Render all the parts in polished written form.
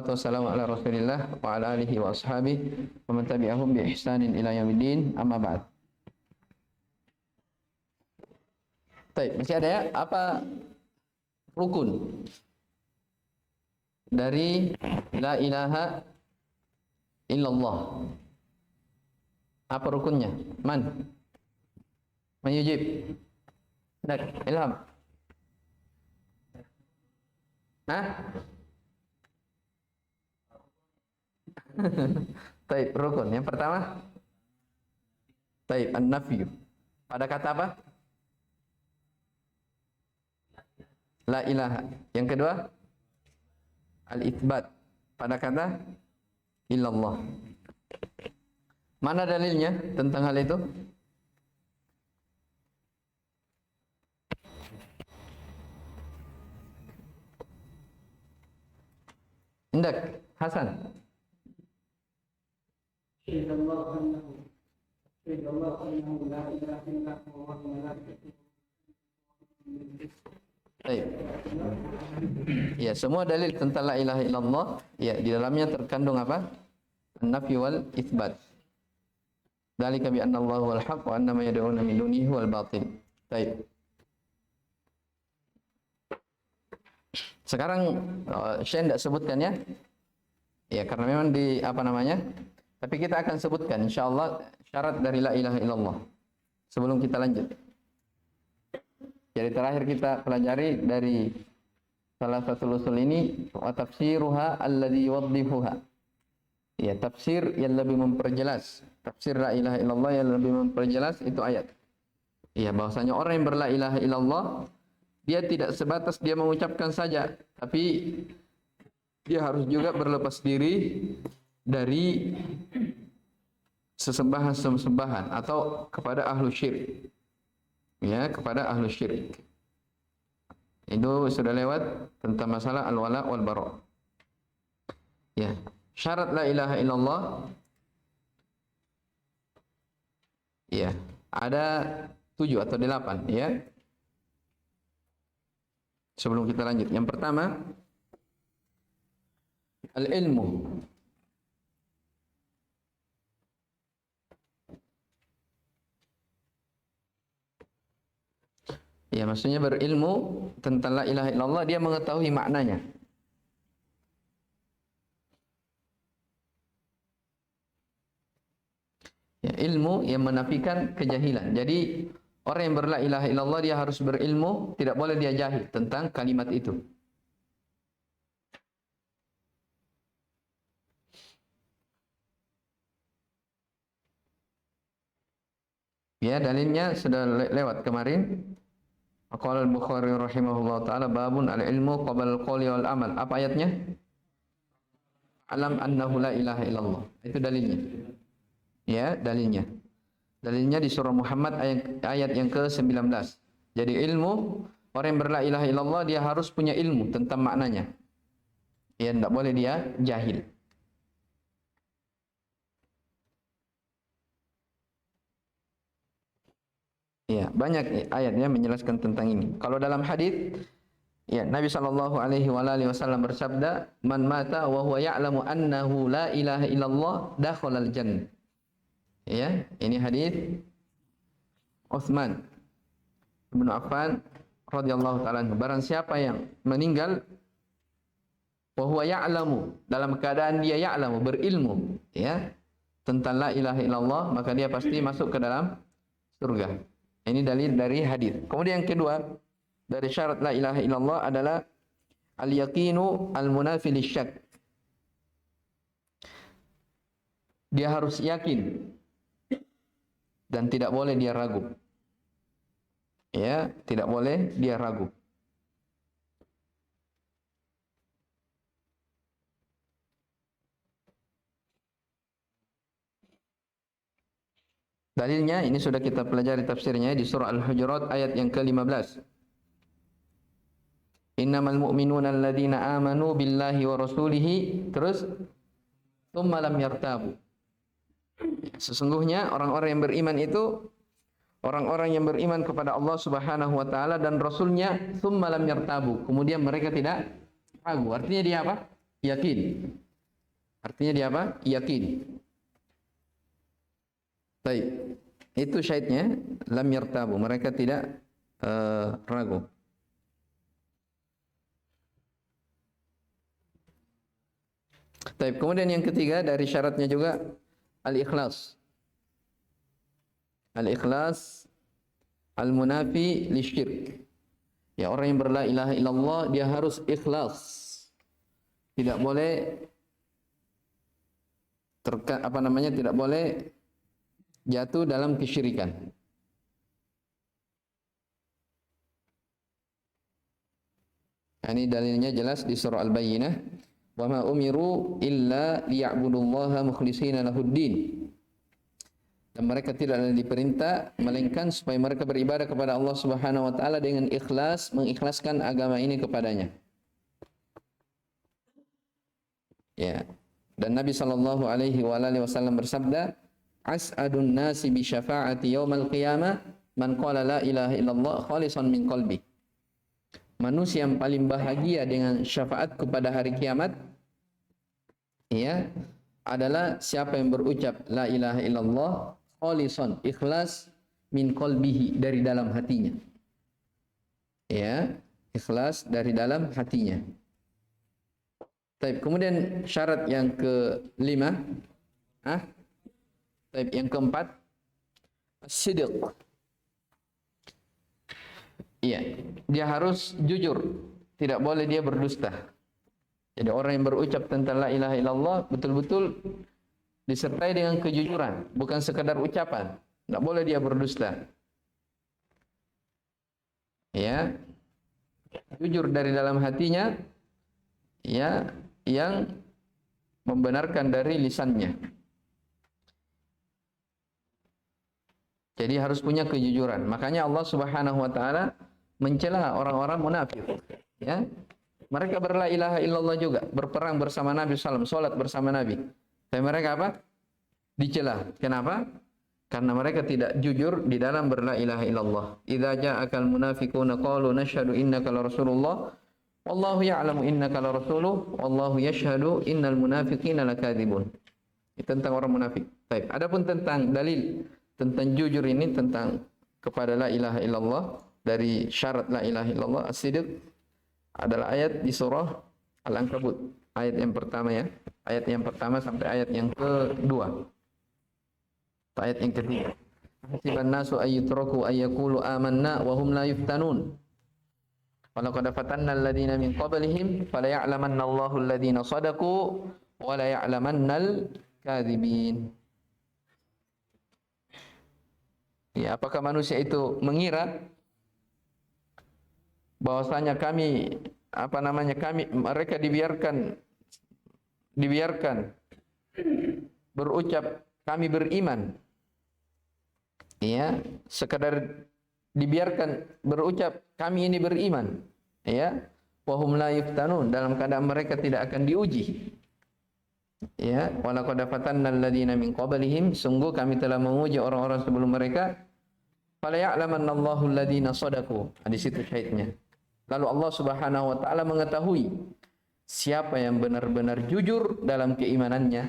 wassalatu wassalamu ala Rasulillah wa ala alihi wa ashabihi wa man tabi'ahum bi ihsanin ila yaumiddin, amma ba'd. Baik, masih ada ya? Apa rukun dari la ilaha illallah? Apa rukunnya? Man? Menyujib? Nak, Ilham? Hah? Taib, rukun. Yang pertama? Taib, an-nafyu. Pada kata apa? La ilaha. Yang kedua? Al-itsbat. Pada kata? Illallah. Mana dalilnya tentang hal itu? Indak, Hasan. شهد الله أنه لا إله إلا هو والملائكة. Baik. Ya, semua dalil tentang la ilaha illallah, ya, di dalamnya terkandung apa? An-nafy wal itsbat. Dzalika bi anna Allah wal haq wa anna ma yad'una min dunihi wal batil. Baik. Sekarang saya tidak sebutkan ya. Ya, karena memang di apa namanya? Tapi kita akan sebutkan insyaallah syarat dari la ilaha illallah sebelum kita lanjut. Jadi terakhir kita pelajari dari salah satu usul ini, wa tafsiruha alladhi yuwaddihuha. Ya, tafsir yang lebih memperjelas. Tafsir la ilaha illallah yang lebih memperjelas itu ayat. Ya, bahwasanya orang yang berla ilaha illallah dia tidak sebatas dia mengucapkan saja, tapi dia harus juga berlepas diri dari sesembahan atau kepada ahlu syirik. Ya, kepada ahlu syirik. Itu sudah lewat tentang masalah al-wala wal bara. Ya, syarat la ilaha illallah. Ya, ada 7 atau 8 ya. Sebelum kita lanjut, yang pertama al-ilmu. Ya, maksudnya berilmu tentang la ilaha illallah, dia mengetahui maknanya. Ya, ilmu yang menafikan kejahilan. Jadi orang yang berla ilaha illallah dia harus berilmu, tidak boleh dia jahil tentang kalimat itu. Ya, dalilnya sudah lewat kemarin. Qala al-Bukhari rahimahullah taala babun al-ilmu qabla al-qawli wal amal. Apa ayatnya? Alam annahu la ilaha illallah. Itu dalilnya. Ya, dalilnya. Dalilnya di surah Muhammad ayat yang ke-19. Jadi ilmu, orang yang berla ilaha illallah dia harus punya ilmu tentang maknanya. Ya, tidak boleh dia jahil. Ya, banyak ayatnya menjelaskan tentang ini. Kalau dalam hadis, ya, Nabi sallallahu alaihi wasallam bersabda, "Man mata wa huwa ya'lamu annahu la ilaha illallah dakhalal jannah." Ya, ini hadis Utsman bin Affan radhiyallahu taala anhu. Barang siapa yang meninggal wa huwa ya'lamu, dalam keadaan dia ya'lamu, berilmu, ya, tentang la ilaha illallah, maka dia pasti masuk ke dalam surga. Ini dalil dari hadis. Kemudian yang kedua dari syarat la ilaha illallah adalah al-yaqinu al-munafi lisyak. Dia harus yakin dan tidak boleh dia ragu. Ya, tidak boleh dia ragu. Dalilnya ini sudah kita pelajari tafsirnya di surah Al-Hujurat ayat yang ke-15. Innamal mu'minuna alladzina amanu billahi wa rasulihi, terus tsumma lam yartabu. Sesungguhnya orang-orang yang beriman itu orang-orang yang beriman kepada Allah Subhanahu wa taala dan rasulnya, tsumma lam yartabu. Kemudian mereka tidak ragu. Artinya dia apa? yakin. Artinya dia apa? Yakin. Baik. Itu syahidnya lam yartabu. Mereka tidak ragu. Baik. Kemudian yang ketiga dari syaratnya juga al-ikhlas. Al-ikhlas al-munafi lisyirk. Ya, orang yang berla ilaha illallah dia harus ikhlas. Tidak boleh tidak boleh jatuh dalam kesyirikan. Ini dalilnya jelas di surah Al-Bayyinah, "Wa ma umiru illa liya'budullaha mukhlishina lahuddin." Dan mereka tidak diperintah melainkan supaya mereka beribadah kepada Allah Subhanahu wa taala dengan ikhlas, mengikhlaskan agama ini kepadanya. Ya. Dan Nabi sallallahu alaihi wasallam bersabda, "As'adun nasi bi syafa'ati yaumal qiyamah man qala la ilaha illallah khalisan min qalbi." Manusia yang paling bahagia dengan syafaat pada hari kiamat ya adalah siapa yang berucap la ilaha illallah khalisan, ikhlas min qalbihi, dari dalam hatinya. Ya, ikhlas dari dalam hatinya. Baik, kemudian syarat yang kelima, baik, yang keempat, as-sidq. Iya, dia harus jujur, tidak boleh dia berdusta. Jadi orang yang berucap tentang la ilaha illallah betul-betul disertai dengan kejujuran, bukan sekadar ucapan. Tidak boleh dia berdusta. Ya, jujur dari dalam hatinya, ya, yang membenarkan dari lisannya. Jadi harus punya kejujuran. Makanya Allah Subhanahu wa taala mencela orang-orang munafik. Ya. Mereka berla ilaha illallah juga, berperang bersama Nabi sallallahu alaihi wasallam, salat bersama Nabi. Tapi mereka apa? Dicela. Kenapa? Karena mereka tidak jujur di dalam berla ilaha illallah. Idza ja'akal munafiquna qalu nashhadu innaka la rasulullah wallahu ya'lamu innaka la rasuluh wallahu yashhadu innal munafiqina lakadzibun. Itu tentang orang munafik. Baik, adapun tentang dalil tentang jujur ini, tentang kepada la ilaha illallah, dari syarat la ilaha illallah as-sidq adalah ayat di surah Al-Ankabut, ayat yang pertama ya. Ayat yang pertama sampai ayat yang kedua. Ayat yang ketiga. Hasiban nasu ayyutraku ayyaqulu amanna wa hum la yuftanun. Walaqad fatanna alladziina min qablihim fala ya'lamanna Allahu alladziina shadaqu wa la ya'lamannal kadzibin. Ya, apakah manusia itu mengira bahwasanya mereka dibiarkan berucap kami beriman, ya, sekadar dibiarkan berucap kami ini beriman, ya, wahum la yuftanun, dalam keadaan mereka tidak akan diuji, ya, walaqad fatanna alladziina min qablihim, sungguh kami telah menguji orang-orang sebelum mereka, fala ya'lamanna Allahu alladziina shadaqu. Di situ syahidnya. Lalu Allah Subhanahu wa taala mengetahui siapa yang benar-benar jujur dalam keimanannya,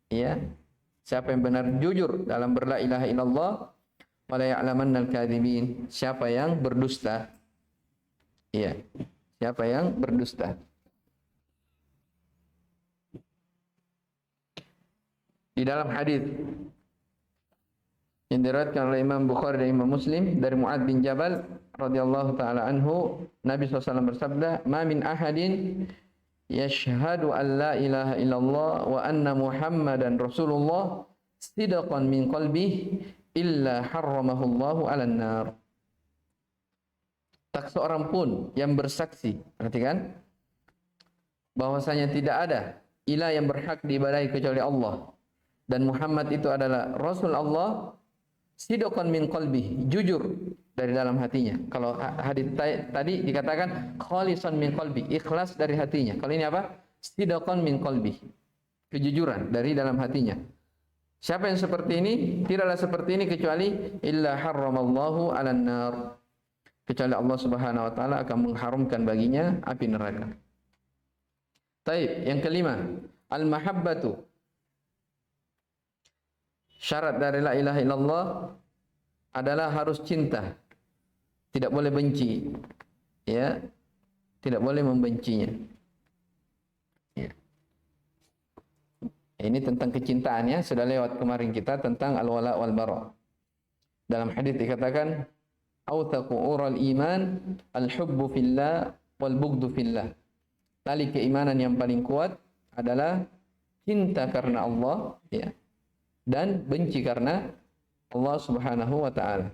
ya. Siapa yang benar jujur dalam berla ilaha illallah, wala ya'lamannal kadzibin. Siapa yang berdusta? Iya. Siapa yang berdusta? Di dalam hadis yang diriwayatkan oleh Imam Bukhari dan Imam Muslim dari Mu'adz bin Jabal radhiyallahu taala anhu, Nabi SAW bersabda, "Ma min ahadin yashhadu an la ilaha illallah wa anna Muhammadan Rasulullah sidqan min qalbihi illa harramahu Allahu 'alan nar." Tak seorang pun yang bersaksi, perhatikan, bahwasanya tidak ada ilah yang berhak diibadahi kecuali Allah dan Muhammad itu adalah Rasul Allah, sidqan min qalbihi, jujur dari dalam hatinya. Kalau hadis tadi dikatakan khalisan min qalbi, ikhlas dari hatinya. Kalau ini apa? Sidqan min qalbi, kejujuran dari dalam hatinya. Siapa yang seperti ini? Tidaklah seperti ini kecuali illa harramallahu 'alan nar, kecuali Allah Subhanahu wa taala akan mengharamkan baginya api neraka. Taib, yang kelima, al-mahabbatu. Syarat dari la ilaha illallah adalah harus cinta. Tidak boleh benci. Ya. Tidak boleh membencinya. Ya. Ini tentang kecintaan ya, sudah lewat kemarin kita tentang al-wala wal bara. Dalam hadis dikatakan authaqu ural iman al-hubbu fillah wal bughdu fillah. Tali keimanan yang paling kuat adalah cinta karena Allah ya, dan benci karena Allah Subhanahu wa taala.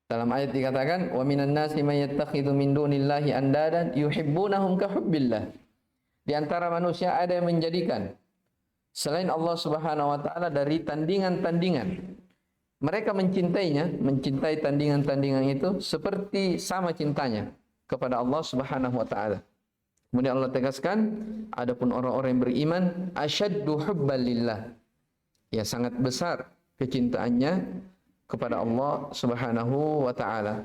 Dalam ayat dikatakan wa minan nasi may yattakhidhu min dunillahi andadan yuhibbunahum ka hubbillah. Di antara manusia ada yang menjadikan selain Allah Subhanahu wa taala dari tandingan-tandingan. Mereka mencintainya, mencintai tandingan-tandingan itu seperti sama cintanya kepada Allah Subhanahu wa taala. Kemudian Allah tegaskan, adapun orang-orang yang beriman asyaddu hubban lillah. Ya, sangat besar kecintaannya kepada Allah Subhanahu wa taala.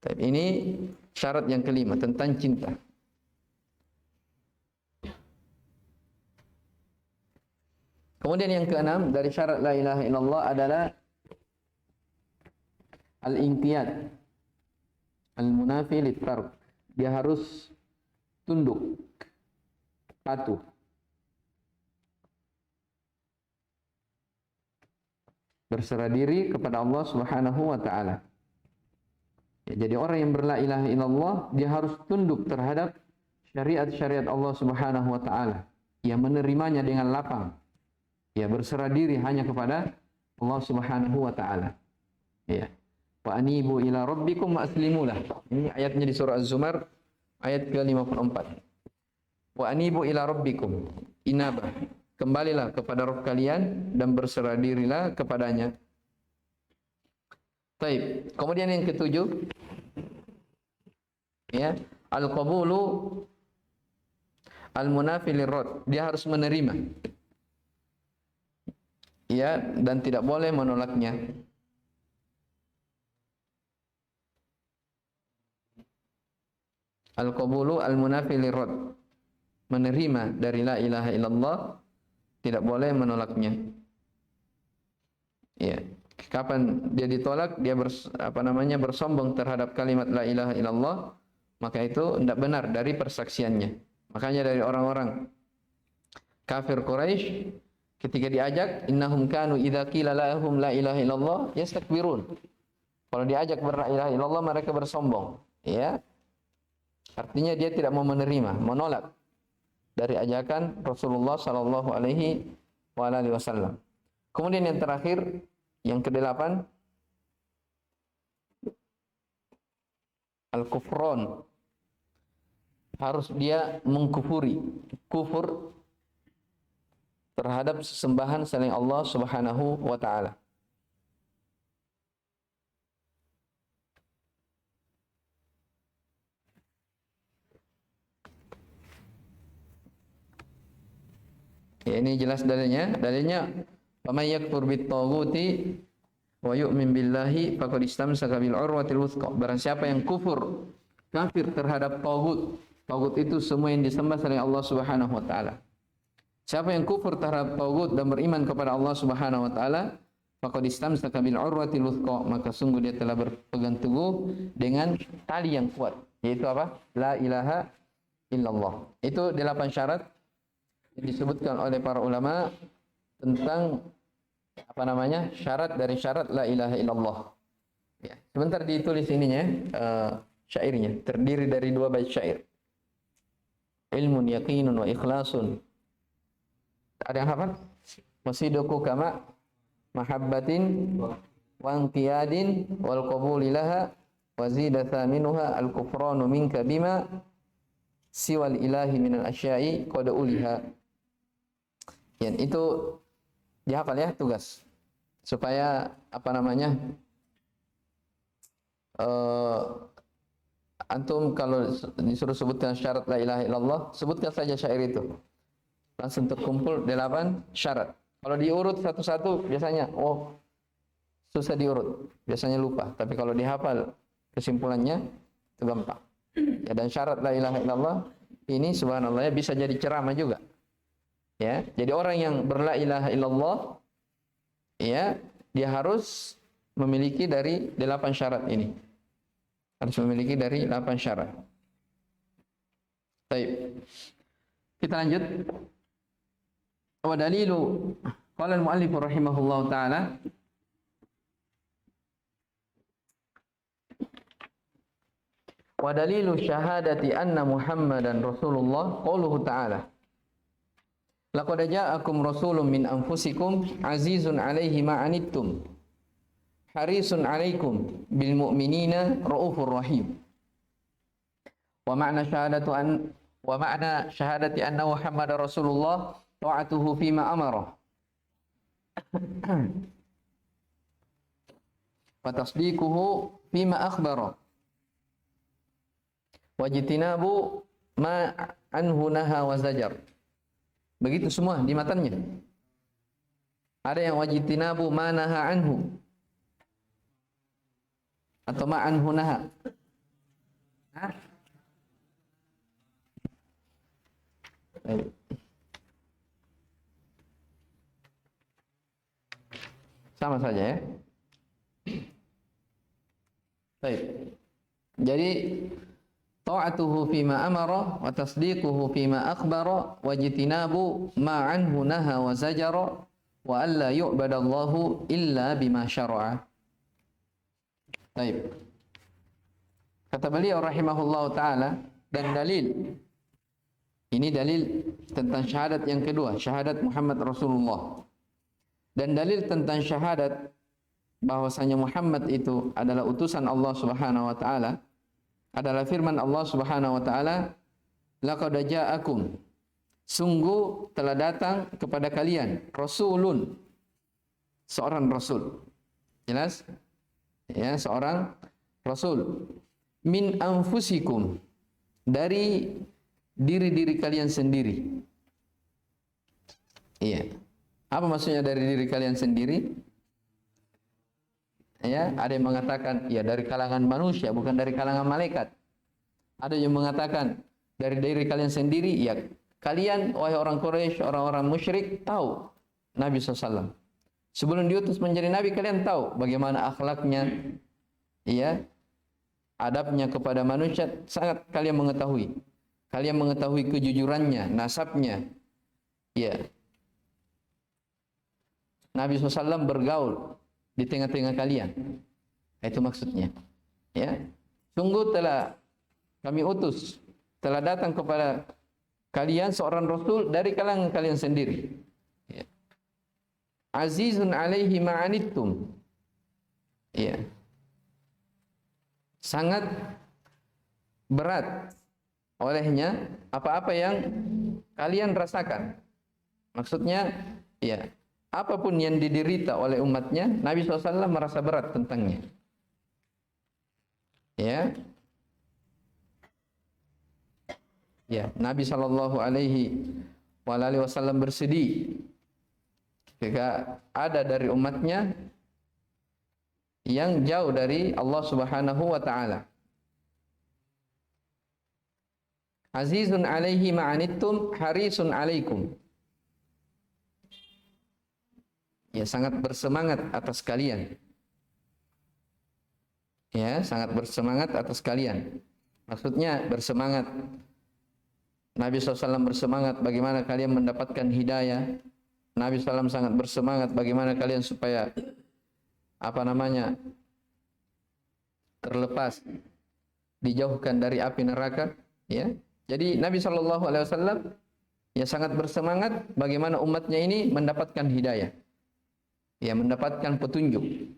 Ini syarat yang kelima tentang cinta. Kemudian yang keenam dari syarat la ilaha illallah adalah al-inqiyad al-munafi lit-tark. Dia harus tunduk, patuh. Berserah diri kepada Allah Subhanahu wa taala. Ya, jadi orang yang berla ilaha illallah dia harus tunduk terhadap syariat-syariat Allah Subhanahu wa taala. Ia menerimanya dengan lapang. Ya, berserah diri hanya kepada Allah Subhanahu wa taala. Ya. Wa anibu ila rabbikum wa aslimu lah. Ini ayatnya di surah Az-Zumar ayat ke-54. Wa anibu ila rabbikum. Inabah. Kembalilah kepada Rabb kalian dan berserah dirilah kepadanya. Baik. Kemudian yang ketujuh, ya, al-qabulu al-munafi lirad. Dia harus menerima. Ya, dan tidak boleh menolaknya. Al-qabulu al-munafi lirad. Menerima dari la ilaha illallah, tidak boleh menolaknya. Ya, kapan dia ditolak, dia bersombong terhadap kalimat la ilaha illallah, maka itu tidak benar dari persaksiannya. Makanya dari orang-orang kafir Quraisy ketika diajak innahum kanu idza qila lahum la ilaha illallah yastakbirun. Kalau diajak la ilaha illallah mereka bersombong, ya. Artinya dia tidak mau menerima, menolak dari ajakan Rasulullah sallallahu alaihi wasallam. Kemudian yang terakhir, yang kedelapan, al-kufron. Harus dia mengkufuri, kufur terhadap sesembahan selain Allah Subhanahu wa taala. Ya, ini jelas dalilnya. Dalilnya, "Faman yakfur bit-taghuti wa yu'min billahi faqad istamsaka bil urwatil wuthqa." Barang siapa yang kufur, kafir terhadap taghut. Taghut itu semua yang disembah selain Allah Subhanahu wa taala. Siapa yang kufur terhadap taghut dan beriman kepada Allah Subhanahu wa taala, faqad istamsaka bil urwatil wuthqa, maka sungguh dia telah berpegang teguh dengan tali yang kuat, yaitu apa? La ilaha illallah. Itu 8 syarat disebutkan oleh para ulama tentang syarat dari syarat la ilaha illallah. Ya, sebentar ditulis ininya, syairnya terdiri dari 2 bait syair. Ilmun yaqinun wa ikhlasun. Ada yang hafal? Wasiduku kama mahabbatin wa inqiyadin wal qabuli laha wa zida thaminuha al kufranu minka bima siwal ilahi minal asya'i qad uliha. Ya, itu dihafal ya, tugas. Supaya antum kalau disuruh sebutkan syarat la ilaha illallah, sebutkan saja syair itu. Langsung terkumpul 8 syarat. Kalau diurut satu-satu biasanya susah diurut, biasanya lupa. Tapi kalau dihafal kesimpulannya itu gampang. Ya, dan syarat la ilaha illallah ini subhanallah ya, bisa jadi ceramah juga. Ya, jadi orang yang berla ilaha illallah ya, dia harus memiliki dari 8 syarat ini. Harus memiliki dari 8 syarat. Baik. Kita lanjut. Wa dalilu qala al-muallif rahimahullahu taala wa dalilu syahadati anna Muhammadan Rasulullah qauluhu ta'ala laqad ja'akum rasulun min anfusikum azizun 'alaihi ma 'anittum harisun 'alaikum bil mu'minina raufur rahim. Wa ma'na syahadati anna Muhammadar Rasulullah ta'atuhu fima amara wa tasdiquhu fima akhbara wajtinabu ma anhu naha wa zajar. Begitu semua di matanya. Ada yang wajtinabu ma naha anhu atau ma anhu naha. Sama saja ya. Baik. Jadi ta'atuhu fima amara wa tasdiquhu fima akhbara wa jitinabu ma anhu naha wa zajara wa alla yu'badallahu illa bima syara'a. Baik. Kata beliau rahimahullahu taala, dan dalil ini dalil tentang syahadat yang kedua, syahadat Muhammad Rasulullah. Dan dalil tentang syahadat bahwasanya Muhammad itu adalah utusan Allah Subhanahu wa taala adalah firman Allah Subhanahu wa taala, laqad ja'akum, sungguh telah datang kepada kalian rasulun, seorang rasul. Jelas? Ya, seorang rasul min anfusikum, dari diri-diri kalian sendiri. Iya. Apa maksudnya dari diri kalian sendiri? Ya, ada yang mengatakan ya dari kalangan manusia, bukan dari kalangan malaikat. Ada yang mengatakan dari diri kalian sendiri, ya kalian wahai orang Quraisy, orang-orang musyrik tahu Nabi SAW. Sebelum diutus menjadi nabi, kalian tahu bagaimana akhlaknya, ya, adabnya kepada manusia, sangat kalian mengetahui. Kalian mengetahui kejujurannya, nasabnya. Ya. Nabi SAW bergaul di tengah-tengah kalian. Itu maksudnya. Ya. Sungguh telah kami utus, telah datang kepada kalian seorang rasul dari kalangan kalian sendiri. Ya. Azizun alaihi ma'anittum. Ya. Sangat berat olehnya apa-apa yang kalian rasakan. Maksudnya, ya, apapun yang diderita oleh umatnya, Nabi SAW merasa berat tentangnya. Ya, ya, Nabi SAW bersedih ketika ada dari umatnya yang jauh dari Allah Subhanahu wa taala. Azizun alaihi ma'anittum harisun alaikum. Ya, sangat bersemangat atas kalian. Ya, sangat bersemangat atas kalian. Maksudnya bersemangat. Nabi SAW bersemangat bagaimana kalian mendapatkan hidayah. Nabi SAW sangat bersemangat bagaimana kalian supaya terlepas, dijauhkan dari api neraka. Ya, jadi Nabi SAW ya sangat bersemangat bagaimana umatnya ini mendapatkan hidayah. Ya, mendapatkan petunjuk.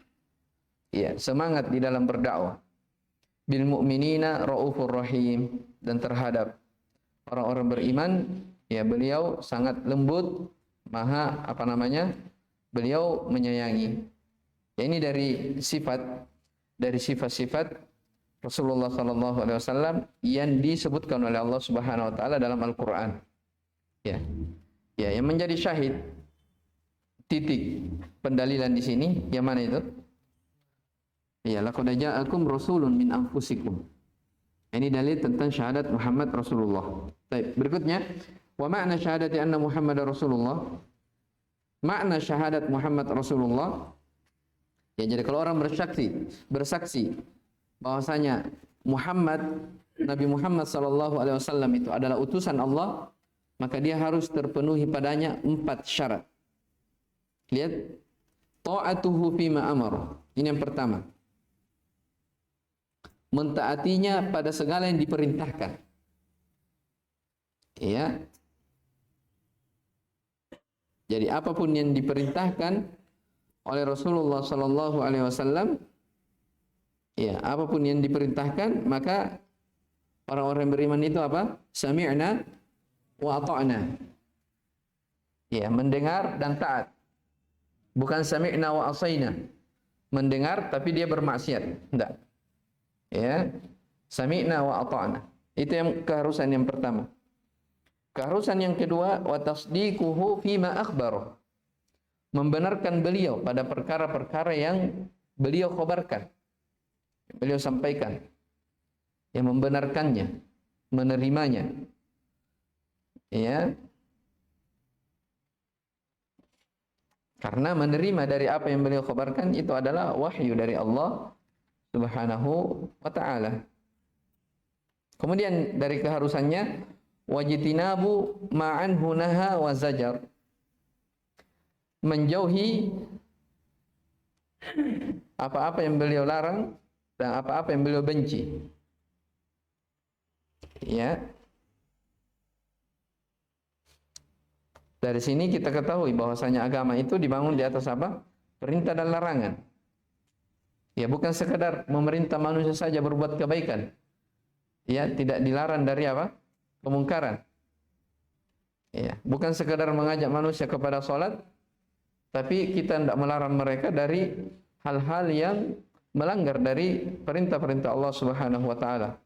Ya, semangat di dalam berdakwah. Bil mu'minina raufur rahim, dan terhadap orang-orang beriman, ya beliau sangat lembut, maha beliau menyayangi. Ya, ini dari sifat-sifat Rasulullah SAW yang disebutkan oleh Allah Subhanahu wa taala dalam Al-Qur'an. Ya. Ya, yang menjadi syahid, titik pendalilan di sini yang mana itu? Ya, laqad ja'akum rasulun min anfusikum. Ini dalil tentang syahadat Muhammad Rasulullah. Baik, berikutnya, wa makna syahadati anna Muhammad Rasulullah. Makna syahadat Muhammad Rasulullah. Ya, jadi kalau orang bersaksi bahwasanya Nabi Muhammad sallallahu alaihi wasallam itu adalah utusan Allah, maka dia harus terpenuhi padanya 4 syarat. Lihat, ta'atuhu fima amara. Ini yang pertama. Mentaatinya pada segala yang diperintahkan. Ya. Jadi apapun yang diperintahkan oleh Rasulullah sallallahu alaihi wasallam, ya, apapun yang diperintahkan, maka orang-orang beriman itu apa? Sami'na wa ata'na. Ya, mendengar dan taat. Bukan sami'na wa asaina. Mendengar tapi dia bermaksiat. Enggak. Ya. Sami'na wa ata'na. Itu yang keharusan yang pertama. Keharusan yang kedua, wa tasdiquhu fima akhbara. Membenarkan beliau pada perkara-perkara yang beliau khabarkan. Beliau sampaikan. Yang membenarkannya, menerimanya. Ya. Karena menerima dari apa yang beliau khabarkan itu adalah wahyu dari Allah Subhanahu wa ta'ala. Kemudian dari keharusannya, wajtinabu ma'anhu naha wa zajar. Menjauhi apa-apa yang beliau larang dan apa-apa yang beliau benci. Ya. Dari sini kita ketahui bahwasanya agama itu dibangun di atas apa? Perintah dan larangan. Ya, bukan sekedar memerintah manusia saja berbuat kebaikan. Ya, tidak dilarang dari apa? Kemungkaran. Ya, bukan sekedar mengajak manusia kepada salat, tapi kita tidak melarang mereka dari hal-hal yang melanggar dari perintah-perintah Allah Subhanahu wa taala.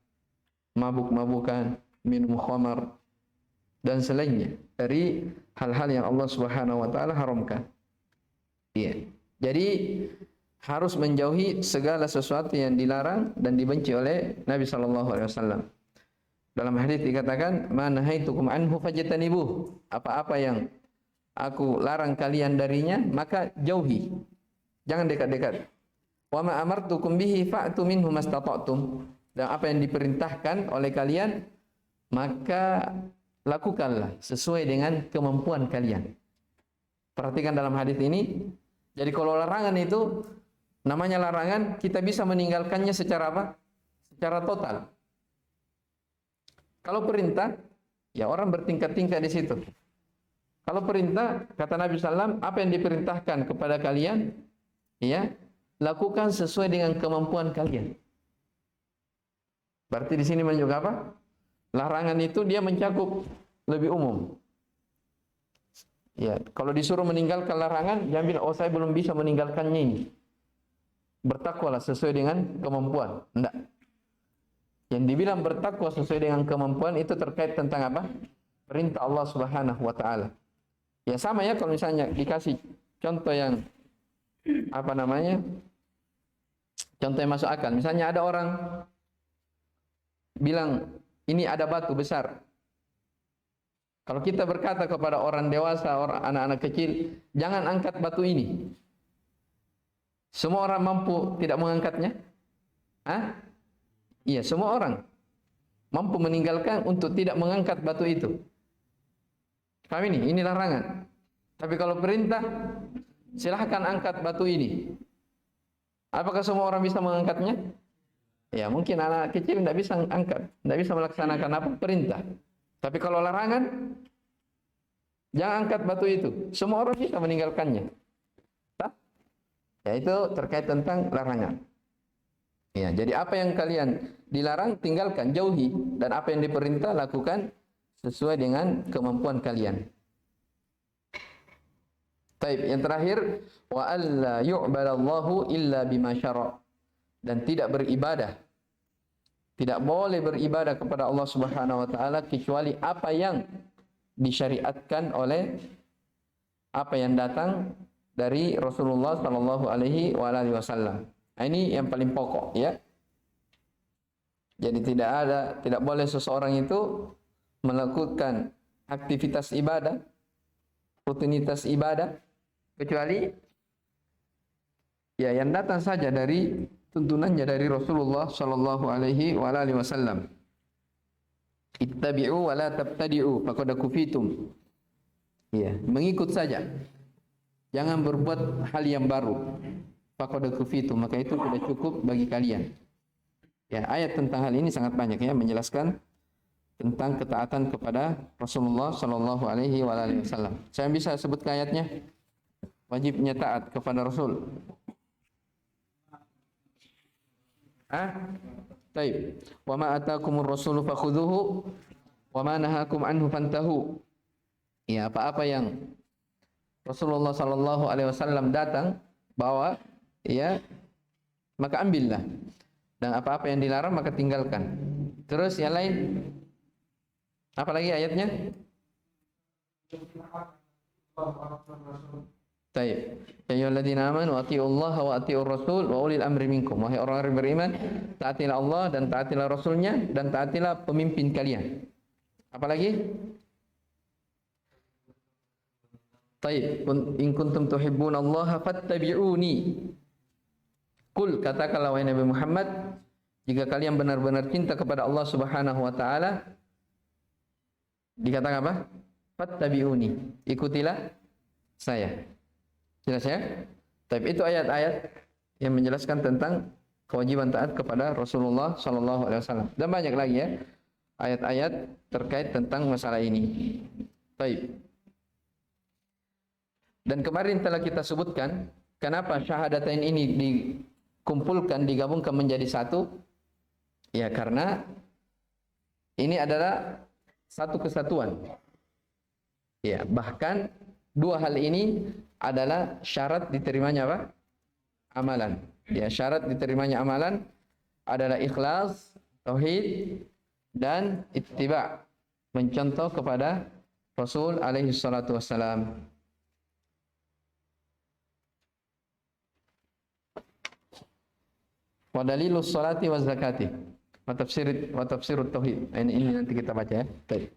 Mabuk-mabukan, minum khamar dan selainnya dari hal-hal yang Allah Subhanahu wa taala haramkan. Iya. Jadi harus menjauhi segala sesuatu yang dilarang dan dibenci oleh Nabi sallallahu alaihi wasallam. Dalam hadis dikatakan, "Ma nahaitukum anhu fajtanibuh." Apa-apa yang aku larang kalian darinya, maka jauhi. Jangan dekat-dekat. Wa ma amartukum bihi fa'tu minhu mastata'tum. Dan apa yang diperintahkan oleh kalian, maka lakukanlah sesuai dengan kemampuan kalian. Perhatikan dalam hadis ini. Jadi kalau larangan itu, namanya larangan, kita bisa meninggalkannya secara apa? Secara total. Kalau perintah, ya orang bertingkat-tingkat di situ. Kalau perintah, kata Nabi SAW, apa yang diperintahkan kepada kalian, ya, lakukan sesuai dengan kemampuan kalian. Berarti di sini menunjukkan apa? Larangan itu dia mencakup lebih umum. Ya, kalau disuruh meninggalkan larangan, jangan bilang, oh saya belum bisa meninggalkannya ini. Bertakwalah sesuai dengan kemampuan. Enggak. Yang dibilang bertakwa sesuai dengan kemampuan itu terkait tentang apa? Perintah Allah Subhanahu wa taala. Ya sama ya kalau misalnya dikasih contoh yang apa namanya? Contoh yang masuk akal. Misalnya ada orang bilang ini ada batu besar. Kalau kita berkata kepada orang dewasa, orang anak-anak kecil, jangan angkat batu ini. Semua orang mampu tidak mengangkatnya? Hah? Iya, semua orang mampu meninggalkan untuk tidak mengangkat batu itu. Kami ini larangan. Tapi kalau perintah, silahkan angkat batu ini. Apakah semua orang bisa mengangkatnya? Ya, mungkin anak kecil tidak bisa angkat, tidak bisa melaksanakan apa perintah. Tapi kalau larangan, jangan angkat batu itu. Semua orang bisa meninggalkannya. Ya, itu terkait tentang larangan. Ya, jadi apa yang kalian dilarang tinggalkan, jauhi, dan apa yang diperintah lakukan sesuai dengan kemampuan kalian. Baik, yang terakhir, wa alla yu'badallahu illa bima syara'. Dan tidak beribadah. Tidak boleh beribadah kepada Allah Subhanahu wa taala kecuali apa yang disyariatkan oleh apa yang datang dari Rasulullah sallallahu alaihi wasallam. Ini yang paling pokok, ya. Jadi tidak boleh seseorang itu melakukan aktivitas ibadah, rutinitas ibadah, kecuali ya yang datang saja dari tuntunannya dari Rasulullah Shallallahu Alaihi Wasallam. Ittabi'u wa la tabtadi'u faqad kufitum. Ya, mengikut saja. Jangan berbuat hal yang baru. Faqad kufitum, maka itu sudah cukup bagi kalian. Ya, ayat tentang hal ini sangat banyak ya, menjelaskan tentang ketaatan kepada Rasulullah Shallallahu Alaihi Wasallam. Saya bisa sebutkan ayatnya. Wajibnya taat kepada Rasul. Baik. Wa ma atakumur rasulu fakhudhuhu wa ma nahakum anhu fantahu. Ya, apa-apa yang Rasulullah sallallahu alaihi wasallam datang bawa, ya, maka ambillah. Dan apa-apa yang dilarang maka tinggalkan. Terus yang lain, apa lagi ayatnya? Baik. Ya ayyuhalladzina amanu atiullaha wa atiur rasul wa ulil amri minkum. Wahai orang-orang yang beriman, taatilah Allah dan taatilah Rasulnya dan taatilah pemimpin kalian. Apa lagi? Baik. In kuntum tuhibbunallaha fattabi'uni. Qul, katakanlah wahai Nabi Muhammad, jika kalian benar-benar cinta kepada Allah Subhanahu wa taala, dikatakan apa? Fattabi'uni. Ikutilah saya. Jelas ya? Tapi itu ayat-ayat yang menjelaskan tentang kewajiban taat kepada Rasulullah Sallallahu Alaihi Wasallam. Dan banyak lagi ya ayat-ayat terkait tentang masalah ini. Baik. Dan kemarin telah kita sebutkan kenapa syahadatain ini dikumpulkan, digabungkan menjadi satu. Ya karena ini adalah satu kesatuan. Ya, bahkan dua hal ini adalah syarat diterimanya apa? Amalan. Ya, syarat diterimanya amalan adalah ikhlas, tauhid, dan ittiba, mencontoh kepada Rasul alaihi salatu wassalam. Wa dalilus salati wa zakati wa tafsirut tauhid. Ini nanti kita baca ya. Baik.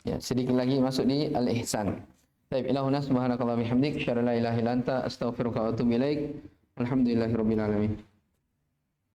Ya, sedikit lagi masuk di al-ihsan. Baik, ilahuna subhanakallah bihamdik, asyhadu an la ilaha illa anta, astaghfiruka wa atubu ilaik. Alhamdulillahirabbil alamin.